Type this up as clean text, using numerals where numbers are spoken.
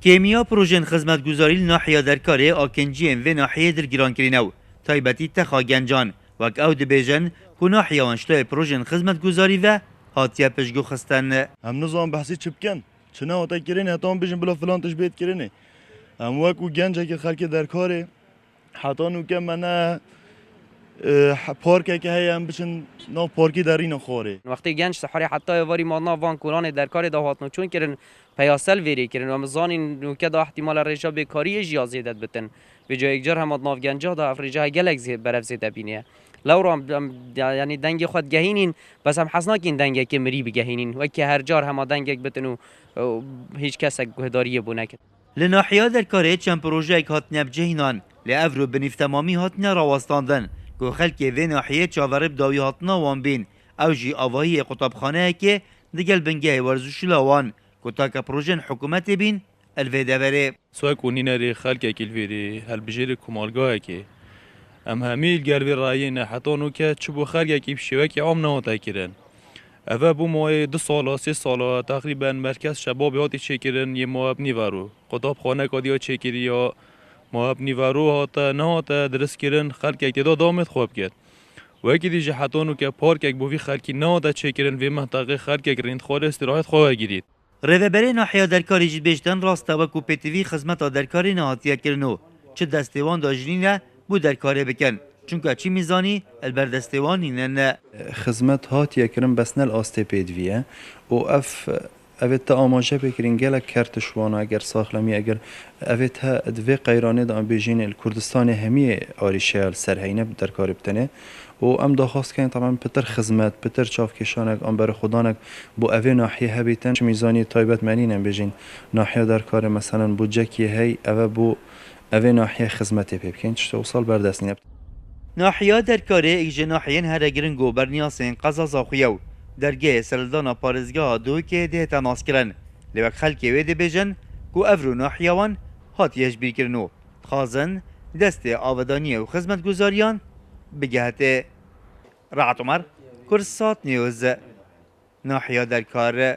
کیمیا پروژن خدمتگزاری ناحیه درکاری آکنجی و ناحیه درگیران کرینو تایبتی تخا گنجان وک او دبیجن که ناحیه وانشتای پروژن خدمتگزاری و هاتیه پشگو خستن. هم نظام بحثی چی بکن؟ چنه هاتا کرینه هتا بیشن بلا فلان تش بیت کرینه. هم وکو گنجه که خلک درکاره حتی نوکه منه پارک که هی هم بچن نو پارکی دارین خوره. وقتی گنج سحری حتی واری ما وان کوران درکار دهات نو چون کرن پیاسل ویری کرن و مزانی نوکه دا احتمال رجا بکاری جیازیدت بتن به جای اجر هم ناف گنجا دا افرجا گلک زید برف زید بینه. لورام یعنی دنگ خود گهینین بس هم حسنا کین دنگ که مری بگهینین و که هر جار هم دنگک بتنو هیچ کس گهداری بونکت. لناحیه درکاری چند پروژه یک هات نب جهینان لعفرو بنیف تمامی هات نراوستاندن که خلک و ناحیه چاورب داوی هاتنا وان بین او جی آواهی قطبخانه که دگل بنگه ورزش لاوان که تاک پروژن حکومت بین الویده بره. سوای کنی نری خلک اکیل ویری هل بجیر کمالگاه که ام همیل گروی رایین حتی نوکه چبو خلک اکیب شوکی عام نهاتا کرن. اوه بو ماه 2 ساله 3 ساله تقریبا مرکز شباب هاتی چکرن یه مواب نیورو قطبخانه کادیا چکری یا مواب نیورو هاتا نهاتا درست کرن خلک اکتدا دامت خوب کرد. و اکی دیجه حتی نوکه پارک اک بوی خلکی نهاتا چکرن و منطقه خلک اک رند خواه استراحت خواه گیرید. ریوبری ناحیه درکاری جد بیشتن راست و کوپیتیوی خدمت درکاری نهاتیه کرنو چه دستیوان داجرینه بو درکاری بکن چونکه چی میزانی البردستیوان اینن خدمت هاتیه کرن بس نل آسته پیدویه و اوت آماجه بکرین گله کرتشوانه اگر ساخلمی اگر اوت ها دوی قیرانه دام بیجین الکردستان همی آریشه سرهینه درکاری بتنه و ام داخواست کن طبعا پتر خدمت پتر چاف کشانک ام بر خدانک بو اوی ناحیه هبیتن میزانی تایبت منینم بیجین ناحیه درکار مثلا بو جکی هی او بو اوی ناحیه خدمت بکن چه وصل بردست نبت ناحیه درکاری ایجه ناحیه هر گرنگو برنیاسین قضا زاخویو درگه سلدانا پارزگاه دو که ده تناس کرن لوک خلکی ویده بیجن کو افرو ناحیوان هات یجبیر کرنو خازن دست آودانی و خدمت گزاریان بگهت رعت عمر کرسات نیوز ناحیه درکار